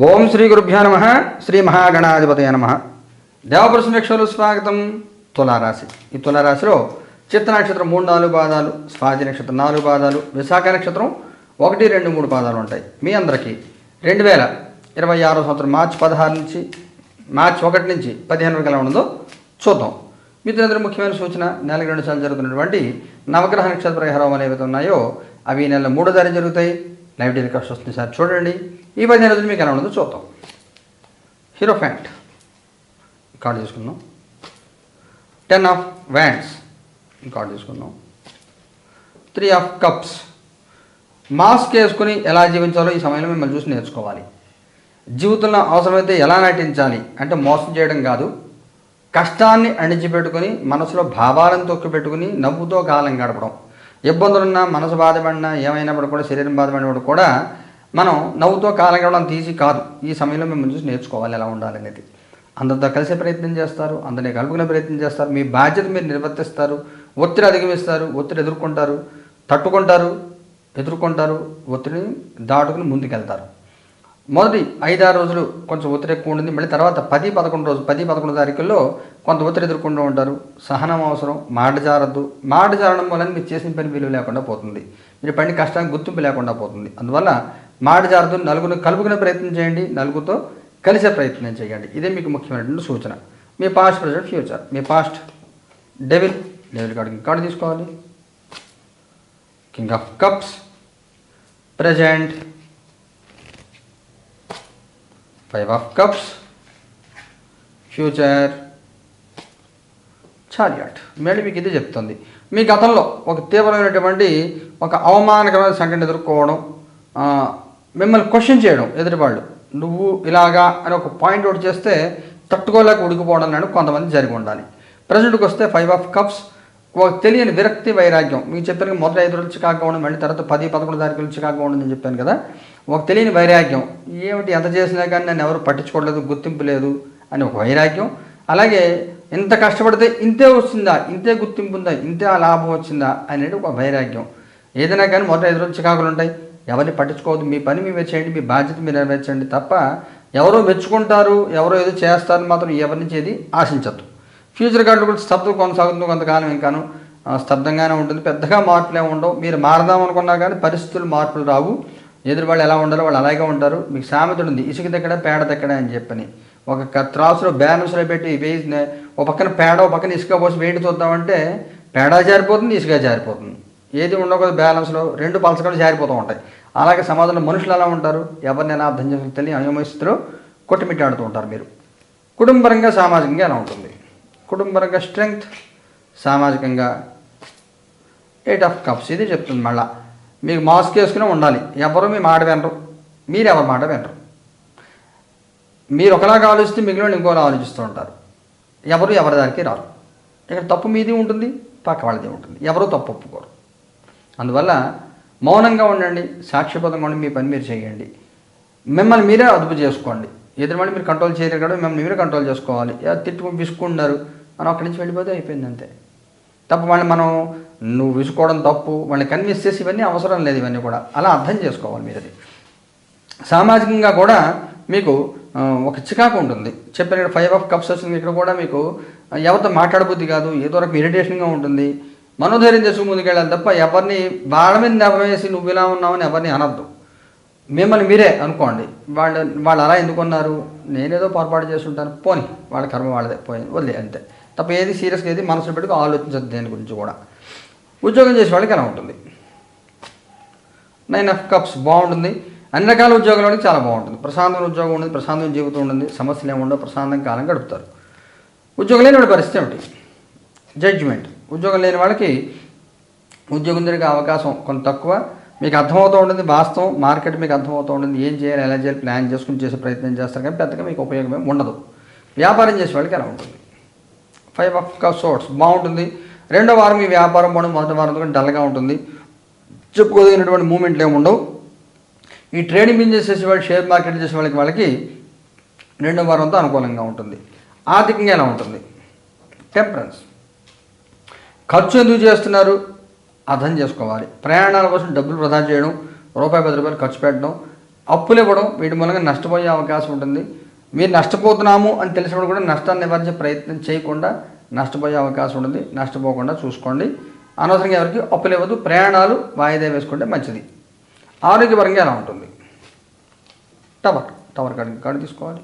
ఓం శ్రీ గురుభ్యో నమ. శ్రీ మహాగణాధిపతయ నమ. దేవపురుష వీక్షకులు స్వాగతం. తులారాశి. ఈ తులారాశిలో చిత్త నక్షత్రం 3-4 పాదాలు, స్వాతి నక్షత్రం 4 పాదాలు, విశాఖ నక్షత్రం 1, 2, 3 పాదాలు ఉంటాయి. మీ అందరికీ 2026 సంవత్సరం మార్చి 1 నుంచి 15 వరకు ఎలా ఉండదో చూద్దాం. మిత్రులందరూ ముఖ్యమైన సూచన, నెలకు 2 సార్లు జరుగుతున్నటువంటి నవగ్రహ నక్షత్ర పరిహారం ఏవైతే ఉన్నాయో అవి నెల 3వ తారీఖు జరుగుతాయి. లైవ్ టెలికాస్ట్ వస్తుంది సార్, చూడండి. ఈ 15 రోజులు మీకు ఎలా ఉండదో చూద్దాం. హీరోఫాంట్ కార్డు తీసుకుందాం. 10 ఆఫ్ వ్యాండ్స్ కార్డు తీసుకుందాం. 3 ఆఫ్ కప్స్. మాస్క్ వేసుకుని ఎలా జీవించాలో ఈ సమయంలో మిమ్మల్ని చూసి నేర్చుకోవాలి. జీవితంలో అవసరమైతే ఎలా నటించాలి అంటే మోసం చేయడం కాదు, కష్టాన్ని అణిచిపెట్టుకుని మనసులో భావాలను తొక్కిపెట్టుకుని నవ్వుతో కాలం గడపడం. ఇబ్బందులున్నా, మనసు బాధపడినా, ఏమైనప్పుడు కూడా, శరీరం బాధపడినప్పుడు కూడా మనం నవ్వుతో కాలం గడపడం తీసి కాదు. ఈ సమయంలో మిమ్మల్ని చూసి నేర్చుకోవాలి ఎలా ఉండాలనేది. అందరితో కలిసే ప్రయత్నం చేస్తారు, అందరినీ కలుపుకునే ప్రయత్నం చేస్తారు, మీ బాధ్యత మీరు నిర్వర్తిస్తారు, ఒత్తిడి అధిగమిస్తారు, ఒత్తిడి ఎదుర్కొంటారు, తట్టుకుంటారు, ఎదుర్కొంటారు, ఒత్తిడిని దాటుకుని ముందుకెళ్తారు. మొదటి 5-6 రోజులు కొంచెం ఒత్తిడి ఎక్కువ ఉంటుంది. మళ్ళీ తర్వాత 10-11 తారీఖుల్లో కొంత ఒత్తిడి ఎదుర్కొంటూ ఉంటారు. సహనం అవసరం. మాట జారద్దు. మాట జారడం వలన మీరు చేసిన పని విలువ లేకుండా పోతుంది, మీరు పని కష్టానికి గుర్తింపు లేకుండా పోతుంది. అందువల్ల మాట జారద్దు. నలుగురిని కలుపుకునే ప్రయత్నం చేయండి, నలుగురితో కలిసే ప్రయత్నం చేయండి. ఇదే మీకు ముఖ్యమైనటువంటి సూచన. మీ పాస్ట్, ప్రజెంట్, ఫ్యూచర్. మీ పాస్ట్ డెవిల్ కార్డు తీసుకోవాలి. King of cups. Present 5 of cups. Future chariot. మళ్ళీ మీకు ఇది చెప్తుంది, మీ గతంలో ఒక తీవ్రమైనటువంటి ఒక అవమానకరమైన సంఘటన ఎదుర్కోవడం, మిమ్మల్ని క్వశ్చన్ చేయడం, ఎదుటివాళ్ళు నువ్వు ఇలాగా అని ఒక పాయింట్ అవుట్ చేస్తే తట్టుకోలేక ఉడికిపోవడం అని కొంతమంది జరిగి ఉండాలి. ప్రజెంట్కి వస్తే 5 ఆఫ్ కప్స్. ఒక తెలియని విరక్తి, వైరాగ్యం. మీకు చెప్పాను మొదటి 5 రోజులు చికాకుగా ఉండదు, మళ్ళీ తర్వాత 10-11 తారీఖులు చికాకుగా ఉండదని చెప్పాను కదా. ఒక తెలియని వైరాగ్యం. ఏమిటి ఎంత చేసినా కానీ నన్ను ఎవరు పట్టించుకోవట్లేదు, గుర్తింపు లేదు అని ఒక వైరాగ్యం. అలాగే ఇంత కష్టపడితే ఇంతే వస్తుందా, ఇంతే గుర్తింపు ఉందా, ఇంతే లాభం వచ్చిందా అనేది ఒక వైరాగ్యం. ఏదైనా కానీ మొదటి 5 రోజులు చికాకులు ఉంటాయి. ఎవరిని పట్టించుకోవద్దు, మీ పని మీరు చేయండి, మీ బాధ్యత మీరు నెరవేర్చండి తప్ప ఎవరో మెచ్చుకుంటారు, ఎవరో ఏదో చేస్తారని మాత్రం ఎవరి నుంచి ఏది ఆశించద్దు. ఫ్యూచర్ కార్డులు కూడా స్తబ్దం కొనసాగుతుంది కొంతకాలం, ఇంకాను స్తబ్దంగానే ఉంటుంది, పెద్దగా మార్పులే ఉండవు. మీరు మారదాం అనుకున్నా కానీ పరిస్థితులు మార్పులు రావు. ఎదురు వాళ్ళు ఎలా ఉండాలో వాళ్ళు అలాగే ఉంటారు. మీకు సామెత ఉంది, ఇసుక దగ్గర పేడ దగ్గర అని చెప్పని. ఒక త్రాసులో బ్యాలెన్స్లో పెట్టి వేసి ఒక పక్కన పేడ, ఒక పక్కన ఇసుక పోసి వేడి చూద్దామంటే పేడ జారిపోతుంది, ఇసుక జారిపోతుంది. ఏది ఉండవు కదా బ్యాలెన్స్లో, 2 పలసలు జారిపోతూ ఉంటాయి. అలాగే సమాజంలో మనుషులు ఎలా ఉంటారు, ఎవరిని ఎలా అర్థం చేసుకుని తెలియ అయోమయస్థితిలో కొట్టుమిట్టాడుతూ ఉంటారు. మీరు కుటుంబపరంగా, సామాజికంగా ఎలా ఉంటుంది? కుటుంబపరంగా స్ట్రెంగ్త్, సామాజికంగా 8 ఆఫ్ కప్స్. ఇది చెప్తుంది మళ్ళీ మీకు మాస్క్ వేసుకునే ఉండాలి. ఎవరు మీ మాట వినరు, మీరు ఎవరి మాట వినరు. మీరు ఒకలాగా ఆలోచిస్తే మిగిలిన ఇంకోలా ఆలోచిస్తూ ఉంటారు. ఎవరి దానికి రారు. ఇక్కడ తప్పు మీది ఉంటుంది, పక్క వాళ్ళది ఉంటుంది. ఎవరూ తప్పు ఒప్పుకోరు. అందువల్ల మౌనంగా ఉండండి, సాక్షిపదంగా ఉండి మీ పని మీరు చేయండి. మిమ్మల్ని మీరే అదుపు చేసుకోండి. ఎదురుమని మీరు కంట్రోల్ చేయలేరు కదా, మిమ్మల్ని మీరే కంట్రోల్ చేసుకోవాలి. తిట్టుకుని విసుకుంటున్నారు, మనం అక్కడి నుంచి వెళ్ళిపోతే అయిపోయింది అంతే. తప్పు వాళ్ళని మనం నువ్వు విసుకోవడం తప్పు, వాళ్ళని కన్విన్స్ చేసి ఇవన్నీ అవసరం లేదు. ఇవన్నీ కూడా అలా అర్థం చేసుకోవాలి మీరు. అది సామాజికంగా కూడా మీకు ఒక చికాకు ఉంటుంది. చెప్పిన 5 ఆఫ్ కప్స్ వచ్చింది. ఇక్కడ కూడా మీకు ఎవరితో మాట్లాడబుద్ధి కాదు, ఏదో రకం ఇరిటేషన్గా ఉంటుంది. మనోధైర్యం చేసుకుని ముందుకెళ్ళాలి తప్ప ఎవరిని వాళ్ళ మీద నెవవేసి నువ్వు ఇలా ఉన్నావని ఎవరిని అనద్దు. మిమ్మల్ని మీరే అనుకోండి. వాళ్ళు అలా ఎందుకున్నారు, నేనేదో పొరపాటు చేస్తుంటాను, పోని వాళ్ళ కర్మ వాళ్ళదే, పోయి వదిలే అంతే తప్ప ఏది సీరియస్గా ఏది మనసులో పెట్టుకు ఆలోచించద్దు దేని గురించి కూడా. ఉద్యోగం చేసే వాళ్ళకి ఎలా ఉంటుంది? 9 ఆఫ్ కప్స్. బాగుంటుంది. అన్ని రకాల ఉద్యోగాలకి చాలా బాగుంటుంది. ప్రశాంతమైన ఉద్యోగం ఉంటుంది, ప్రశాంతమైన జీవితం ఉంటుంది, సమస్యలు ఏముండవు, ప్రశాంతంగా కాలం గడుపుతారు. ఉద్యోగం లేని వాళ్ళ పరిస్థితి ఏమిటి? జడ్జిమెంట్. ఉద్యోగం లేని వాళ్ళకి ఉద్యోగం జరిగే అవకాశం కొంత తక్కువ. మీకు అర్థమవుతూ ఉంటుంది వాస్తవం, మార్కెట్ మీకు అర్థమవుతూ ఉంటుంది, ఏం చేయాలి, ఎలా చేయాలి ప్లాన్ చేసుకుని చేసే ప్రయత్నం చేస్తారు, కానీ పెద్దగా మీకు ఉపయోగమే ఉండదు. వ్యాపారం చేసే వాళ్ళకి ఎలా ఉంటుంది? 5 ఆఫ్ సోర్ట్స్. బాగుంటుంది. 2వ వారం మీ వ్యాపారం పోవడం, మొదటి వారం డల్గా ఉంటుంది, చెప్పుకోదగినటువంటి మూమెంట్లు ఏమి ఉండవు. ఈ ట్రేడింగ్ బిజినెస్ చేసే వాళ్ళు, షేర్ మార్కెట్ చేసే వాళ్ళకి 2వ వారంతో అనుకూలంగా ఉంటుంది. ఆర్థికంగా ఎలా ఉంటుంది? టెంపరెన్స్. ఖర్చు ఎందుకు చేస్తున్నారు అర్థం చేసుకోవాలి. ప్రయాణాల కోసం డబ్బులు వృధా చేయడం, రూపాయి 10 రూపాయలు ఖర్చు పెట్టడం, అప్పులు ఇవ్వడం, వీటి మూలంగా నష్టపోయే అవకాశం ఉంటుంది. మీరు నష్టపోతున్నాము అని తెలిసినప్పుడు కూడా నష్టాన్ని నివారించే ప్రయత్నం చేయకుండా నష్టపోయే అవకాశం ఉంటుంది. నష్టపోకుండా చూసుకోండి. అనవసరంగా ఎవరికి అప్పులు ఇవ్వదు. ప్రయాణాలు వాయిదా వేసుకుంటే మంచిది. ఆరోగ్యపరంగా ఎలా ఉంటుంది? టవర్ కార్డు తీసుకోవాలి.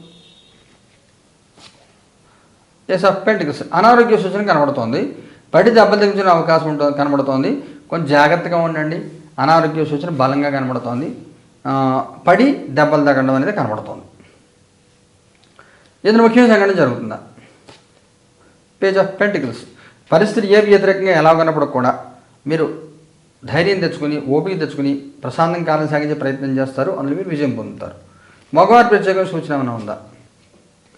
ఏస్ ఆఫ్ పెంటికల్స్, అనారోగ్య సూచన కనబడుతోంది. పడి దెబ్బలు తగ్గించిన అవకాశం కనబడుతోంది. కొంచెం జాగ్రత్తగా ఉండండి. అనారోగ్య సూచన బలంగా కనబడుతోంది. పడి దెబ్బలు తగ్గడం అనేది కనబడుతోంది. ఏదైనా ముఖ్యమైన సంఘటన జరుగుతుందా? పేజ్ ఆఫ్ పెంటికల్స్, పరిస్థితి ఏ వ్యతిరేకంగా ఎలా ఉన్నప్పుడు కూడా మీరు ధైర్యం తెచ్చుకుని, ఓపిక తెచ్చుకుని ప్రశాంతం కాలం సాగించే ప్రయత్నం చేస్తారు. అందులో మీరు విజయం పొందుతారు. మగవారి ప్రత్యేకమైన సూచన ఏమైనా ఉందా?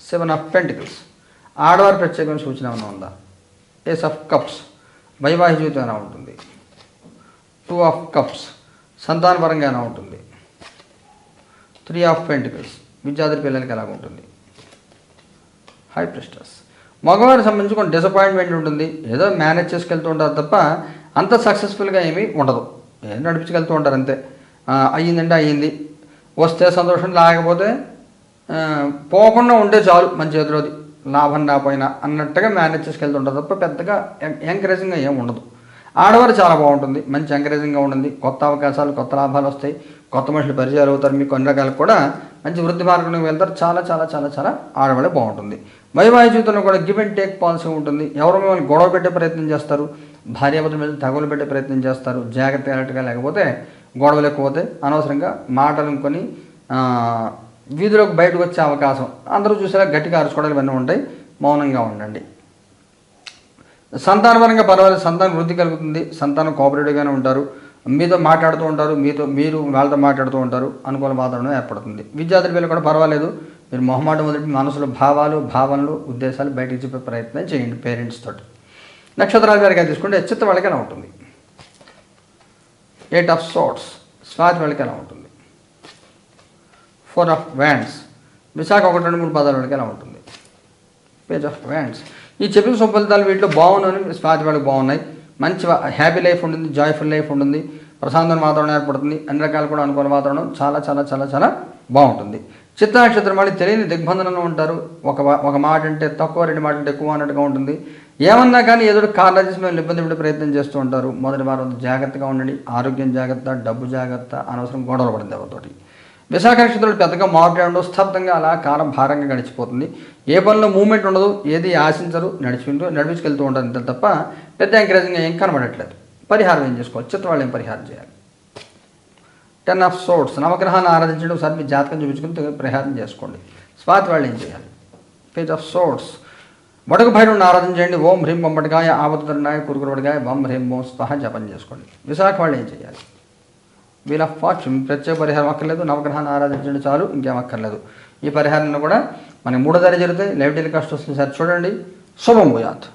7 ఆఫ్ పెంటికల్స్, ఆడవారి ప్రత్యేకమైన సూచన ఏమైనా ఉందా? ఏస్ ఆఫ్ కప్స్, వైవాహిక జీవితం ఎలా ఉంటుంది? 2 ఆఫ్ కప్స్, సంతానపరంగా ఎలా ఉంటుంది? 3 ఆఫ్ పెంటికల్స్, విద్యార్థి పిల్లలకి ఎలా ఉంటుంది? హై ప్రెస్టస్. మగవారికి సంబంధించి కొన్ని డిసప్పాయింట్మెంట్ ఉంటుంది. ఏదో మేనేజ్ చేసుకెళ్తూ ఉంటారు తప్ప అంత సక్సెస్ఫుల్గా ఏమీ ఉండదు. ఏదో నడిపించుకెళ్తూ ఉంటారు అంతే. అయ్యిందంటే అయ్యింది, వస్తే సంతోషం, లేకపోతే పోకుండా ఉంటే చాలు, మన చేతిలోది, లాభం రాపోయినా అన్నట్టుగా మేనేజ్ చేసుకెళ్తుంటారు తప్ప పెద్దగా ఎంకరేజింగ్గా ఏమి ఉండదు. ఆడవారు చాలా బాగుంటుంది, మంచి ఎంకరేజింగ్గా ఉంటుంది. కొత్త అవకాశాలు, కొత్త లాభాలు వస్తాయి. కొత్త మనుషులు పరిచయాలు అవుతారు. మీకు కొన్ని రకాలకు కూడా మంచి వృద్ధి మార్గంలోకి వెళ్తారు. చాలా చాలా చాలా చాలా ఆడవాళ్ళే బాగుంటుంది. వైవాహిక జీవితంలో కూడా గివ్ అండ్ టేక్ పాలసీ ఉంటుంది. ఎవరు మిమ్మల్ని గొడవ పెట్టే ప్రయత్నం చేస్తారు, భార్యాభర్తల మీద తగులు పెట్టే ప్రయత్నం చేస్తారు. జాగ్రత్తగా అన్నట్టుగా, లేకపోతే గొడవలు ఎక్కువతే అనవసరంగా మాటలు కొని వీధిలోకి బయటకు వచ్చే అవకాశం. అందరూ చూసేలా గట్టిగా అరుచుకోవడాలు ఇవన్నీ ఉంటాయి. మౌనంగా ఉండండి. సంతానపరంగా పర్వాలేదు, సంతానం వృద్ధి కలుగుతుంది. సంతానం కోఆపరేటివ్గానే ఉంటారు. మీతో మాట్లాడుతూ ఉంటారు, మీరు వాళ్ళతో మాట్లాడుతూ ఉంటారు. అనుకూల వాతావరణం ఏర్పడుతుంది. విద్యార్థుల పిల్లలు కూడా పర్వాలేదు. మీరు మొహమాట మొదటి మనసులో భావనలు, ఉద్దేశాలు బయటకు చెప్పే ప్రయత్నం చేయండి పేరెంట్స్ తోటి. నక్షత్రాల వారిగా తీసుకుంటే చిత్త వాళ్ళకి ఎలా ఉంటుంది? 8 ఆఫ్ సోర్ట్స్, స్వాతి వాళ్ళకి ఎలా ఉంటుంది? 4 ఆఫ్ వ్యాండ్స్, విశాఖ 1, 2, 3 పదాల వాళ్ళకి ఎలా ఉంటుంది? Page of wands. ఈ చెప్పిన సుఫలితాలు వీటిలో బాగున్నాయని స్వాతి వాళ్ళకి బాగున్నాయి. మంచి హ్యాపీ లైఫ్ ఉంటుంది, జాయ్ఫుల్ లైఫ్ ఉంటుంది, ప్రశాంతమైన వాతావరణం ఏర్పడుతుంది. అన్ని రకాలు కూడా అనుకూల వాతావరణం చాలా చాలా చాలా చాలా బాగుంటుంది. చిత్త నక్షత్రం వాళ్ళు తెలియని దిగ్బంధనంలో ఉంటారు. ఒక మాట అంటే తక్కువ, 2 మాటలు అంటే ఎక్కువ అన్నట్టుగా ఉంటుంది. ఏమన్నా కానీ ఏదో కారణం చేసి మేము ఇబ్బంది పడే ప్రయత్నం చేస్తూ ఉంటారు. మొదటి వారం జాగ్రత్తగా ఉండండి. ఆరోగ్యం జాగ్రత్త, డబ్బు జాగ్రత్త, అనవసరం గొడవలు పడింది ఎవరితోటి. విశాఖ నక్షత్రాలు పెద్దగా మార్పు ఉండవు. స్తబ్దంగా అలా కాలం భారంగా గడిచిపోతుంది. ఏ పనిలో మూమెంట్ ఉండదు, ఏది ఆశించరు, నడిపించుకెళ్తూ ఉంటారు అంతే తప్ప పెద్ద ఎంకరేజింగ్ ఏం కనబడట్లేదు. పరిహారం ఏం చేసుకోవాలి? చిత్త వాళ్ళు ఏం పరిహారం చేయాలి? 10 ఆఫ్ సోర్ట్స్, నవగ్రహాన్ని ఆరాధించడం. ఒకసారి మీ జాతకం చూపించుకుని పరిహారం చేసుకోండి. స్వాతి వాళ్ళు ఏం చేయాలి? పేజ్ ఆఫ్ సోర్ట్స్, వడకు భైరవుని ఆరాధించండి. ఓం హ్రీం బొంబటికాయ ఆవతునాయ కురుకురబడికాయ వం హ్రీం ఓం స్వహ జపం చేసుకోండి. విశాఖ వాళ్ళు ఏం చేయాలి? వీల్ ఆఫ్ ఫార్చ్యూన్, ప్రత్యేక పరిహారం అక్కర్లేదు. నవగ్రహాన్ని ఆరాధించండి చాలు, ఇంకేం అక్కర్లేదు. ఈ పరిహారాన్ని కూడా మనకి 3 దారి జరుగుతాయి. లైవ్ టెలికాస్ట్ వస్తుంది సార్, చూడండి. శుభం భూయాత్.